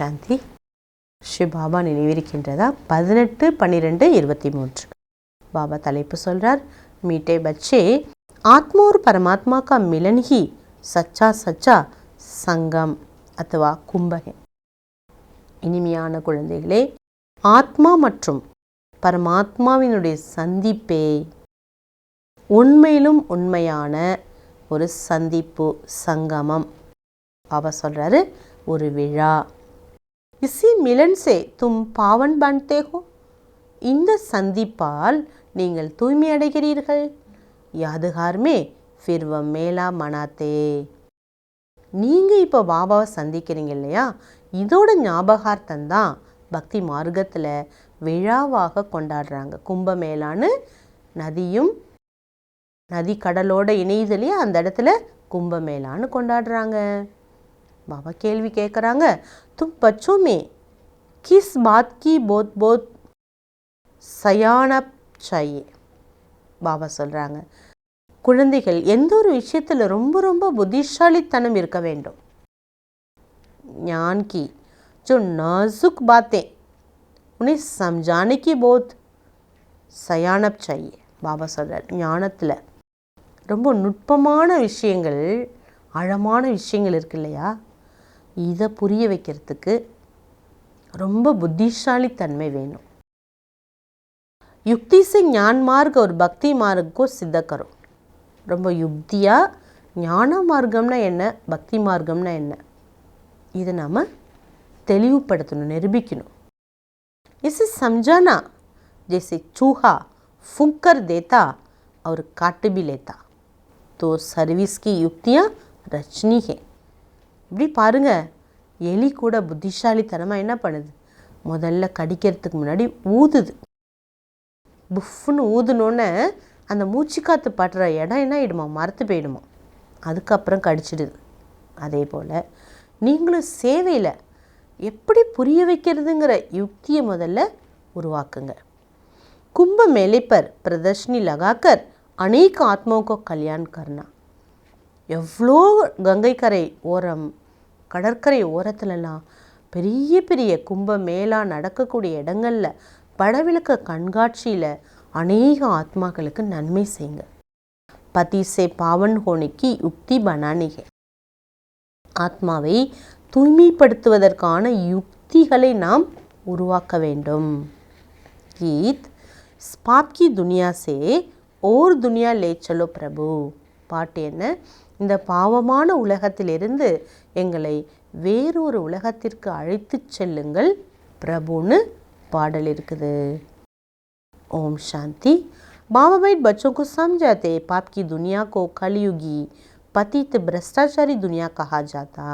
சாந்தி. ஸ்ரீ பாபா நினைவிருக்கின்றதா? 18/12/23 बाबा தலைப்பு சொல்றார், मीठे बच्चे आत्मा और परमात्मा का मिलन ही सच्चा सच्चा संगम अथवा कुंभ है. இனிமையான குழந்தைகளே, ஆத்மா மற்றும் பரமாத்மாவினுடைய சந்திப்பே உண்மையிலும் உண்மையான ஒரு சந்திப்பு, சங்கமம். பாபா சொல்றாரு, ஒரு விழா. इसी मिलन से तुम पावन बनते हो. இந்த சந்திப்பால் நீங்கள் தூய்மை அடைகிறீர்கள். யாதுகார்மே फिर वह मेला मनाते. நீங்கள் இப்போ பாபாவை சந்திக்கிறீங்க இல்லையா, இதோட ஞாபகார்த்தம் தான் பக்தி மார்க்கத்தில் விழாவாக கொண்டாடுறாங்க. கும்பமேளான்னு நதியும் நதி கடலோட இணையுதுலையே, அந்த இடத்துல கும்பமேளான்னு கொண்டாடுறாங்க. பாபா கேள்வி கேட்குறாங்க, தும் பச்சோ மே கிஸ் பாத் கி போத் போத் சயானப் சாயே. பாபா சொல்கிறாங்க, குழந்தைகள் எந்த ஒரு விஷயத்தில் ரொம்ப ரொம்ப புத்திசாலித்தனம் இருக்க வேண்டும். ஞான் கி जो नाजुक बातें उन्हें समझाने की बहुत सयानप चाहिए. பாபா சொல்கிறார், ஞானத்தில் ரொம்ப நுட்பமான விஷயங்கள், ஆழமான விஷயங்கள் இருக்கு இல்லையா, இதை புரிய வைக்கிறதுக்கு ரொம்ப புத்திசாலித்தன்மை வேணும். யுக்தி से ஞான் மார்க் ஒரு பக்தி மார்க்கோ சித்த கரும். ரொம்ப யுக்தியாக ஞான மார்க்கம்னா என்ன, பக்தி மார்க்கம்னா என்ன, இதை நாம் தெளிவுபடுத்தணும், நிரூபிக்கணும். इसे समझाना जैसे चूहा फूंक कर देता और काट भी लेता तो सर्विस की युक्तियाँ रचनी है. இப்படி பாருங்க, எலி கூட புத்திசாலித்தனமாக என்ன பண்ணுது, முதல்ல கடிக்கிறதுக்கு முன்னாடி ஊதுது. புஃப்னு ஊதுனோன்னே அந்த மூச்சுக்காற்று படுற இடம் என்ன ஆகிடுமா, மரத்து போயிடுமா, அதுக்கப்புறம் கடிச்சிடுது. அதே போல் நீங்களும் சேவையில் எப்படி புரிய வைக்கிறதுங்கிற யுக்தியை முதல்ல உருவாக்குங்க. कुंभ मेले पर प्रदर्शनी लगाकर अनेक आत्माओं को कल्याण करना. எவ்வளோ கங்கை கரை ஓரம், கடற்கரை ஓரத்துலலாம் பெரிய பெரிய கும்ப மேளா நடக்கக்கூடிய இடங்களில் படவிளக்க கண்காட்சியில் அநேக ஆத்மாக்களுக்கு நன்மை செய்யுங்க. பதி சே பாவன் ஹோனிக்கு யுக்தி பனானிகே. ஆத்மாவை தூய்மைப்படுத்துவதற்கான யுக்திகளை நாம் உருவாக்க வேண்டும். கீத் पाप की दुनिया से और दुनिया ले चलो प्रभु. பாட்டு என்ன, இந்த பாவமான உலகத்திலிருந்து எங்களை வேறொரு உலகத்திற்கு அழைத்து செல்லுங்கள் பிரபுன்னு பாடல் இருக்குது. ओम शांति. बाबा भाई बच्चों को समझाते, पाप की दुनिया को कलयुगी पतित भ्रष्टाचारी दुनिया कहा जाता.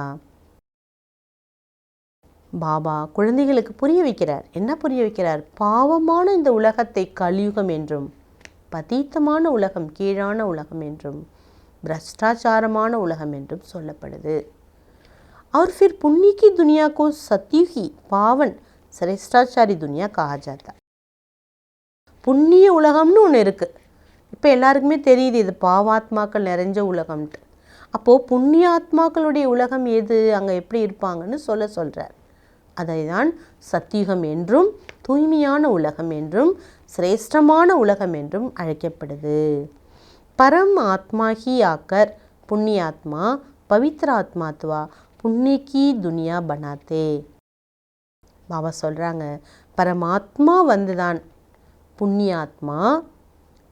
பாபா குழந்தைகளுக்கு புரிய வைக்கிறார். என்ன புரிய வைக்கிறார்? பாவமான இந்த உலகத்தை கலியுகம் என்றும், பதீத்தமான உலகம், கீழான உலகம் என்றும், भ्रष्टाचारமான உலகம் என்றும் சொல்லப்படுது. और फिर पुण्य की दुनिया को सत्युगी पावन श्रेष्ठाचारी दुनिया कहा जाता. புண்ணிய உலகம்னு ஒன்று இருக்குது. இப்போ எல்லாருக்குமே தெரியுது இது பாவாத்மாக்கள் நிறைஞ்ச உலகம்ட்டு. அப்போது புண்ணிய ஆத்மாக்களுடைய உலகம் எது, அங்கே எப்படி இருப்பாங்கன்னு சொல்கிறார். அதை தான் சத்தியுகம் என்றும், தூய்மையான உலகம் என்றும், சிரேஷ்டமான உலகம் என்றும் அழைக்கப்படுது. பரம் ஆத்மா ஹி ஆக்கர் புண்ணியாத்மா பவித்ராத்மாத்வா புண்ணியக்கி துனியா பனாத்தே. பாபா சொல்கிறாங்க, பரமாத்மா வந்துதான் புண்ணியாத்மா,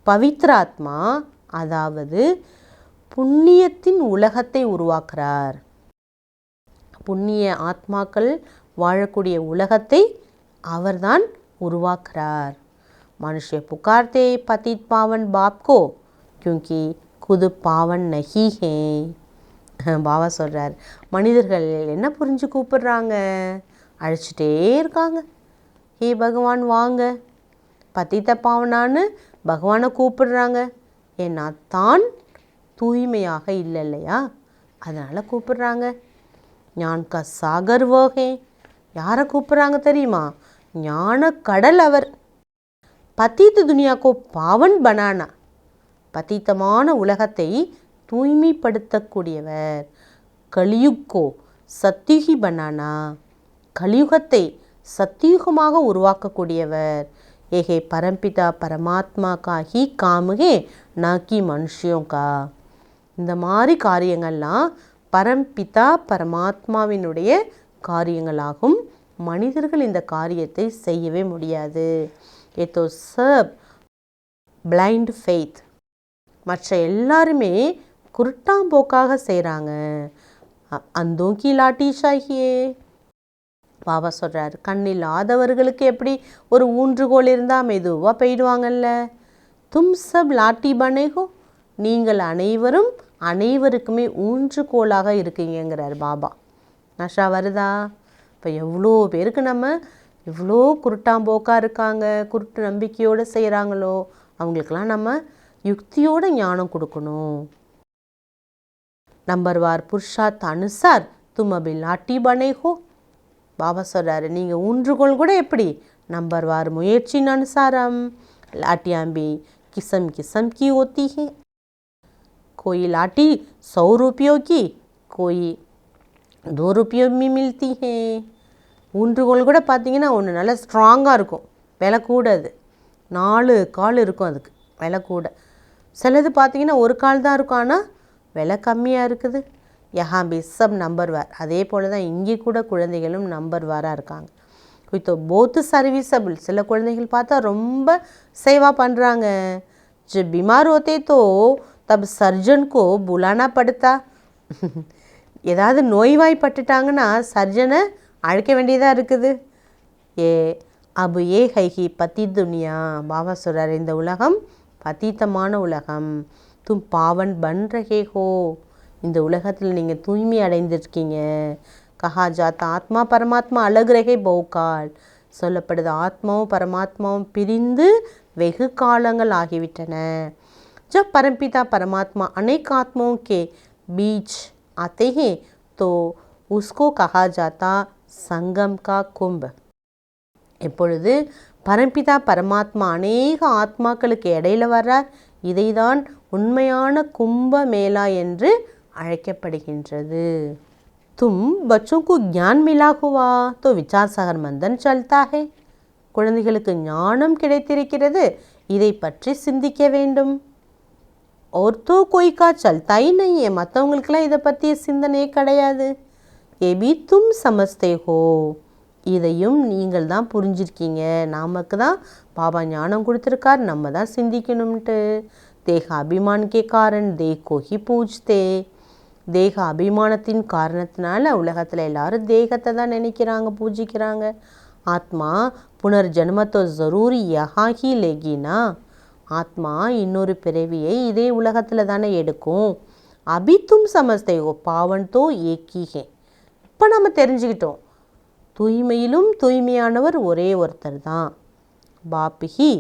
பவித்ராத்மா, அதாவது புண்ணியத்தின் உலகத்தை உருவாக்குறார். புண்ணிய ஆத்மாக்கள் வாழக்கூடிய உலகத்தை அவர்தான் உருவாக்குறார். மனுஷ புகார்த்தே பतित पावन बाप को क्योंकि खुद पावन नहीं है. பாபா சொல்கிறார், மனிதர்கள் என்ன புரிஞ்சு கூப்பிடுறாங்க, அழைச்சிட்டே இருக்காங்க. ஹே பகவான் வாங்க, பतित பாவனான்னு பகவானை கூப்பிடுறாங்க. ஏன்னா தான் தூய்மையாக இல்லை இல்லையா, அதனால் கூப்பிடுறாங்க. ஞான் கா சாகர் வோகே. யாரை கூப்பிட்றாங்க தெரியுமா? ஞான கடல் அவர். பதீத் துனியாக்கோ பாவன் பனானா, பதீத்தமான உலகத்தை தூய்மைப்படுத்தக்கூடியவர். கலியுக்கோ சத்யுகி பனானா, கலியுகத்தை சத்தியுகமாக உருவாக்கக்கூடியவர். ஏகே பரம்பிதா பரமாத்மா கா ஹி காமுகே நாக்கி மனுஷியோம் கா. இந்த மாதிரி காரியங்கள்லாம் பரம்பிதா பரமாத்மாவினுடைய காரியங்களாகும். மனிதர்கள் இந்த காரியத்தை செய்யவே முடியாது. ஏதோ சப் பிளைண்ட் ஃபெய்த். மற்ற எல்லாருமே குருட்டாம்போக்காக செய்கிறாங்க. அந்தோங்கி லாட்டி சாகியே. பாபா சொல்கிறார், கண்ணில்லாதவர்களுக்கு எப்படி ஒரு ஊன்றுகோல் இருந்தால் மெதுவாக போயிடுவாங்கல்ல. தும் சப் லாட்டி பனேகோ. நீங்கள் அனைவரும் அனைவருக்குமே ஊன்றுகோலாக இருக்கீங்கிறார் பாபா. நஷா வருதா? இப்போ எவ்வளோ பேருக்கு நம்ம எவ்வளோ குருட்டாம்போக்காக இருக்காங்க, குருட்டு நம்பிக்கையோடு செய்கிறாங்களோ அவங்களுக்கெல்லாம் நம்ம யுக்தியோட ஞானம் கொடுக்கணும். நம்பர்வார் புருஷார்த் அனுசார் தும் அபி லாட்டி பனேகோ. பாபா சொல்கிறாரு, நீங்கள் ஊன்றுகோல் கூட எப்படி நம்பர்வார் முயற்சியின் அனுசாரம். लाटियाँ किस्म किस्म की होती हैं. कोई लाठी 100 रुपयों की, कोई 2 रुपयों में मिलती हैं. ஊன்றுகோல் கூட பார்த்தீங்கன்னா ஒன்று நல்லா ஸ்ட்ராங்காக இருக்கும், விலை கூட. அது 4 கால் இருக்கும், அதுக்கு விலை கூட. சிலது பார்த்தீங்கன்னா ஒரு கால் தான் இருக்கும், ஆனால் விலை கம்மியாக இருக்குது. யஹா பி சப் நம்பர்வார். அதே போல் தான் இங்கே கூட குழந்தைகளும் நம்பர்வாராக இருக்காங்க. तो बहुत सर्विसबल. சில குழந்தைகள் பார்த்தா ரொம்ப சேவா பண்ணுறாங்க. जब बीमार होते तो तब सर्जन को बुलाना पड़ता. ஏதாவது நோய்வாய்ப்பட்டுட்டாங்கன்னா சர்ஜனை அழைக்க வேண்டியதாக இருக்குது. அபு ஏ ஹைஹி பதி துனியா. பாபா சொல்கிறார், இந்த உலகம் பதீத்தமான உலகம். தும் பாவன் பன் ரஹே ஹோ. இந்த உலகத்தில் நீங்கள் தூய்மை அடைந்திருக்கீங்க. கஹா ஜாத்தா ஆத்மா பரமாத்மா அலக் ரஹே பௌகால். சொல்லப்படுது, ஆத்மாவும் பரமாத்மாவும் பிரிந்து வெகு காலங்கள் ஆகிவிட்டன. ஜப் பரம்பிதா பரமாத்மா அநேக் ஆத்மாओं के बीच आते हैं तो उसको कहा जाता संगम का कुंभ. எப்பொழுது பரம்பிதா பரமாத்மா அநேக ஆத்மாக்களுக்கு இடையில வர்றார், இதைதான் உண்மையான கும்ப மேளா என்று அழைக்கப்படுகின்றது. तुम बच्चों को ज्ञान मिला हुआ तो विचार सागर मंथन चलता है. குழந்தைகளுக்கு ஞானம் கிடைத்திருக்கிறது, இதை பற்றி சிந்திக்க வேண்டும். और तो कोई का चलता ही नहीं है. மற்றவங்களுக்கெல்லாம் இதை பற்றிய சிந்தனையே கிடையாது. ये भी तुम समझते हो. இதையும் நீங்கள் தான் புரிஞ்சிருக்கீங்க. நமக்கு தான் பாபா ஞானம் கொடுத்துருக்கார், நம்ம தான் சிந்திக்கணும்ட்டு. தேக அபிமான் கே காரன் தேகோ ஹி பூஜ்தே. தேக அபிமானத்தின் காரணத்தினால உலகத்தில் எல்லாரும் தேகத்தை தான் நினைக்கிறாங்க, பூஜிக்கிறாங்க. ஆத்மா புனர்ஜன்மத்தோ ஜரூரி யஹா ஹி லேகினா. ஆத்மா இன்னொரு பிறவியை இதே உலகத்தில் தானே எடுக்கும். அபி தும் சமஸ்தேகோ பாவன் தோ ஏக்கி ஹே. இப்போ நம்ம தெரிஞ்சுக்கிட்டோம், தூய்மையிலும் தூய்மையானவர் ஒரே ஒருத்தர் தான். பாப்பிஹி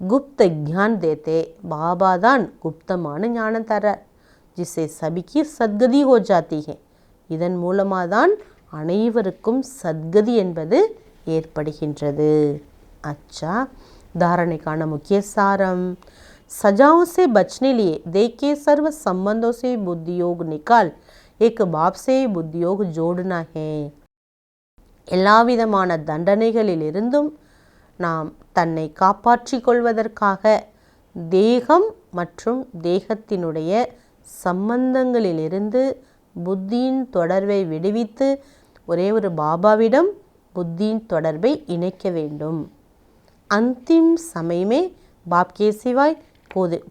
குப்த ஜான் தேத்தே. பாபா தான் குப்தமான ஞானம் தரார். जिससे सभी की सद्गति हो जाती है. இதன் மூலமாக தான் அனைவருக்கும் சத்கதி என்பது ஏற்படுகின்றது. अच्छा, धारणेकाன मुख्य सारम. सजाओं से बचने लिए देख के सर्व संबंधों से बुद्धियोग निकाल एक बाप से बुद्धियोग जोड़ना है. எல்லா விதமான தண்டனைகளிலிருந்தும் நாம் தன்னை காப்பாற்றிக் கொள்வதற்காக தேகம் மற்றும் தேகத்தினுடைய சம்பந்தங்களிலிருந்து புத்தியின் தொடர்பை விடுவித்து ஒரே ஒரு பாபாவிடம் புத்தியின் தொடர்பை இணைக்க வேண்டும். அந்திம் சமயமே பாப் கே சிவாய்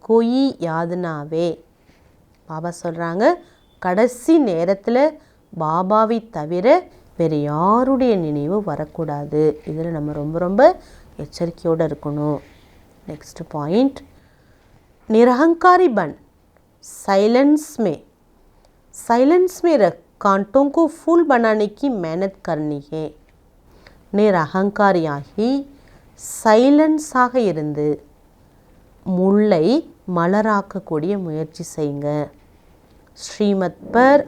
கோயி யாதுனாவே. பாபா சொல்கிறாங்க, கடைசி நேரத்தில் பாபாவை தவிர வேறு யாருடைய நினைவு வரக்கூடாது. இதில் நம்ம ரொம்ப ரொம்ப எச்சரிக்கையோடு இருக்கணும். नेक्स्ट पॉइंट, निरहंकारी बन, साइलेंस में रख कांटों को फूल बनाने की मेहनत करनी है. निरहंकारियाகி சைலன்ஸாக இருந்து முல்லை மலராக்கக்கூடிய முயற்சி செய்யுங்க. ஸ்ரீமத் பர்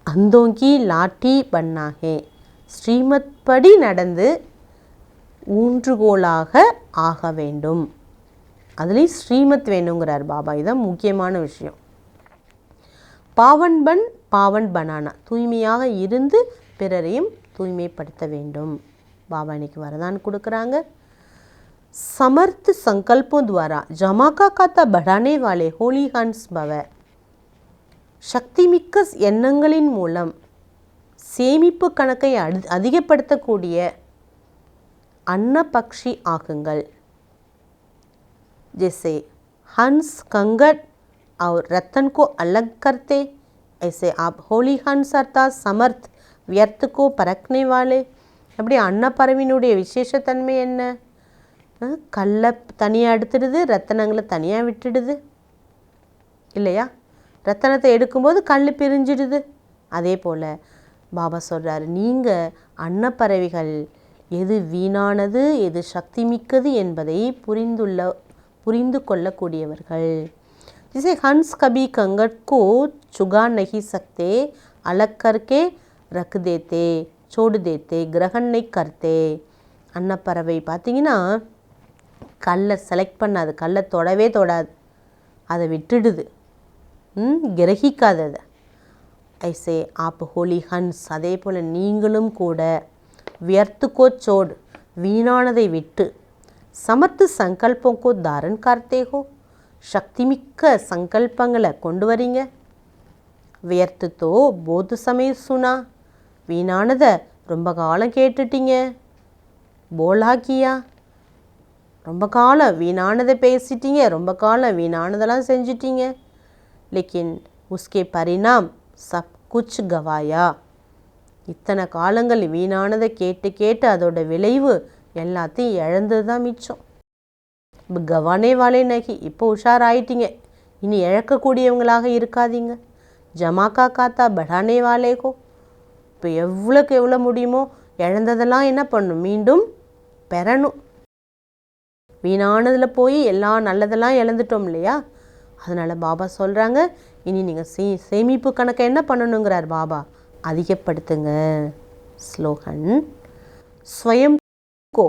அந்தோங்கி லாட்டி பன்னா ஹே. ஸ்ரீமத் படி நடந்து ஊன்றுகோலாக ஆக வேண்டும். அதுலேயும் ஸ்ரீமத் வேணுங்கிறார் பாபா. இதுதான் முக்கியமான விஷயம். பாவன் பனானா, தூய்மையாக இருந்து பிறரையும் தூய்மைப்படுத்த வேண்டும். பாபா இன்னைக்கு வரதான் கொடுக்குறாங்க. समर्थ संकल्पों द्वारा जमा का खाता बढ़ाने वाले होली हंस भव. சக்திமிக்க எண்ணங்களின் மூலம் சேமிப்பு கணக்கை அதிகப்படுத்தக்கூடிய अन्नपक्षी ஆகுங்கள். जैसे हंस कंगड़ और रतन को अलग करते, ऐसे आप होली हंस अर्थात समर्थ व्यर्थ को परखने वाले. அப்படி அன்னப்பறவையினுடைய விசேஷத்தன்மை என்ன? கல்லை தனியாக எடுத்துடுது, ரத்தனங்களை தனியாக விட்டுடுது இல்லையா? ரத்தனத்தை எடுக்கும்போது கல் பிரிஞ்சிடுது. அதே போல் பாபா சொல்கிறார், நீங்கள் அன்னப்பறவைகள் எது வீணானது எது சக்தி மிக்கது என்பதை புரிந்து கொள்ளக்கூடியவர்கள். जिसे हंस कभी कंगड़ को चुगा नहीं सकते, अलग करके रख देते, छोड़ देते, ग्रहण नहीं करते. அன்னப்பறவை பார்த்தீங்கன்னா கல்லை செலக்ட் பண்ணாது, கல்லை தொடவே தொடாது, அதை விட்டுடுது, கிரகிக்காததை. ஐசே ஆப் ஹோலி ஹன்ஸ், அதே போல் நீங்களும் கூட வியர்த்துக்கோ சோடு வீணானதை விட்டு சமர்த்து சங்கல்பங்கோ தாரன் கார்த்தேகோ சக்திமிக்க சங்கல்பங்களை கொண்டு வரீங்க. வியர்த்துத்தோ போது சமயம் சுனா, வீணானதை ரொம்ப காலம் கேட்டுட்டீங்க. போலாக்கியா, ரொம்ப காலம் வீணானதை பேசிட்டீங்க, ரொம்ப காலம் வீணானதெல்லாம் செஞ்சிட்டீங்க. லேக்கின் உஸ்கே பரிணாம் சப் குச் கவாயா. இத்தனை காலங்கள் வீணானதை கேட்டு கேட்டு அதோட விளைவு எல்லாத்தையும் இழந்தது தான் மிச்சம். கவானே வாலே நகி, இப்போ உஷாராயிட்டீங்க, இனி இழக்கக்கூடியவங்களாக இருக்காதீங்க. ஜமாக்கா காத்தா படானே வாலேகோ, இப்போ எவ்வளோக்கு எவ்வளோ முடியுமோ இழந்ததெல்லாம் என்ன பண்ணணும், மீண்டும் பெறணும். வீணானதில் போய் எல்லாம் நல்லதெல்லாம் இழந்துட்டோம் இல்லையா? அதனால் பாபா சொல்கிறாங்க, இனி நீங்கள் சேமிப்பு கணக்கை என்ன பண்ணணுங்கிறார் பாபா, அதிகப்படுத்துங்க. ஸ்லோகன் स्वयं को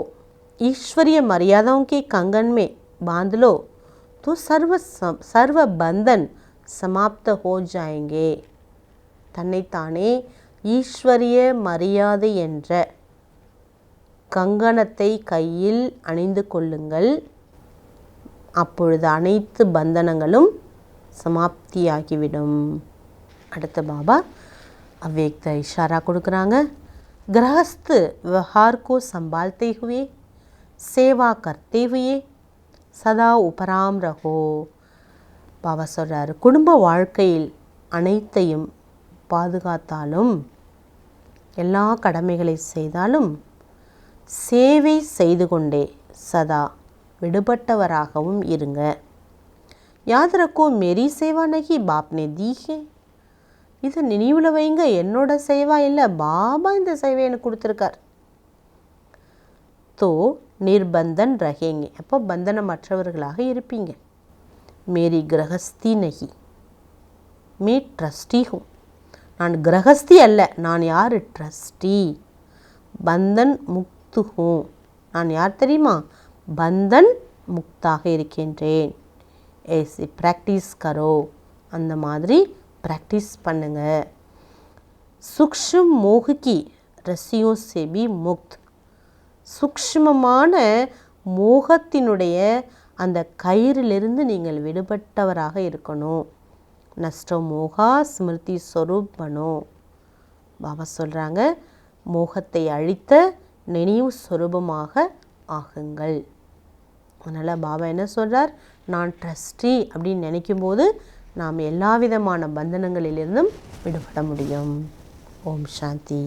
ईश्वरीय मर्यादाओं के कंगन में बांध लो तो सर्व बंधन समाप्त हो जाएंगे. தன்னைத்தானே ஈஸ்வரிய மரியாதை என்ற கங்கணத்தை கையில் அணிந்து கொள்ளுங்கள், அப்பொழுது அனைத்து பந்தனங்களும் சமாப்தியாகிவிடும். அடுத்த பாபா அவ்யக்த இஷாரா கொடுக்குறாங்க. गृहस्थ व्यवहार को संभालते हुए सेवा करते हुए सदा उपराम रहो. பாபா சொல்கிறார், குடும்ப வாழ்க்கையில் அனைத்தையும் பாதுகாத்தாலும் எல்லா கடமைகளை செய்தாலும் சேவை செய்து கொண்டே சதா விடுபட்டவராகவும் இருங்க. யாத் ரக்கோ மேரி சேவா நகி பாப்னே தி ஹே. இதை நினைவில் வைங்க, என்னோட சேவா இல்லை, பாபா இந்த சேவை எனக்கு கொடுத்துருக்கார். தோ நிர்பந்தன் ரகேங்க, அப்போ பந்தனமற்றவர்களாக இருப்பீங்க. மேரி கிரகஸ்தி நகி மே ட்ரஸ்டி ஹூம். நான் கிரகஸ்தி அல்ல, நான் யார், ட்ரஸ்டி. பந்தன் முக்து ஹூம், நான் யார் தெரியுமா, பந்தன் முக்தாக இருக்கின்றேன். ஏசி ப்ராக்டிஸ் கரோ, அந்த மாதிரி ப்ராக்டிஸ் பண்ணுங்க. சூக்ஷ்ம மோகி ரசியோ செபி முக்த். சூக்ஷ்மமான மோகத்தினுடைய அந்த கயிறிலிருந்து நீங்கள் விடுபட்டவராக இருக்கணும். நஷ்ட மோகா ஸ்மிருதி ஸ்வரூப் பனோ. பாபா சொல்கிறாங்க, மோகத்தை அழித்த நினைவு ஸ்வரூபமாக ஆகுங்கள். அதனால் பாபா என்ன சொல்கிறார், நான் ட்ரஸ்டி அப்படின்னு நினைக்கும்போது நாம் எல்லா விதமான பந்தனங்களிலிருந்தும் விடுபட முடியும். ஓம் சாந்தி.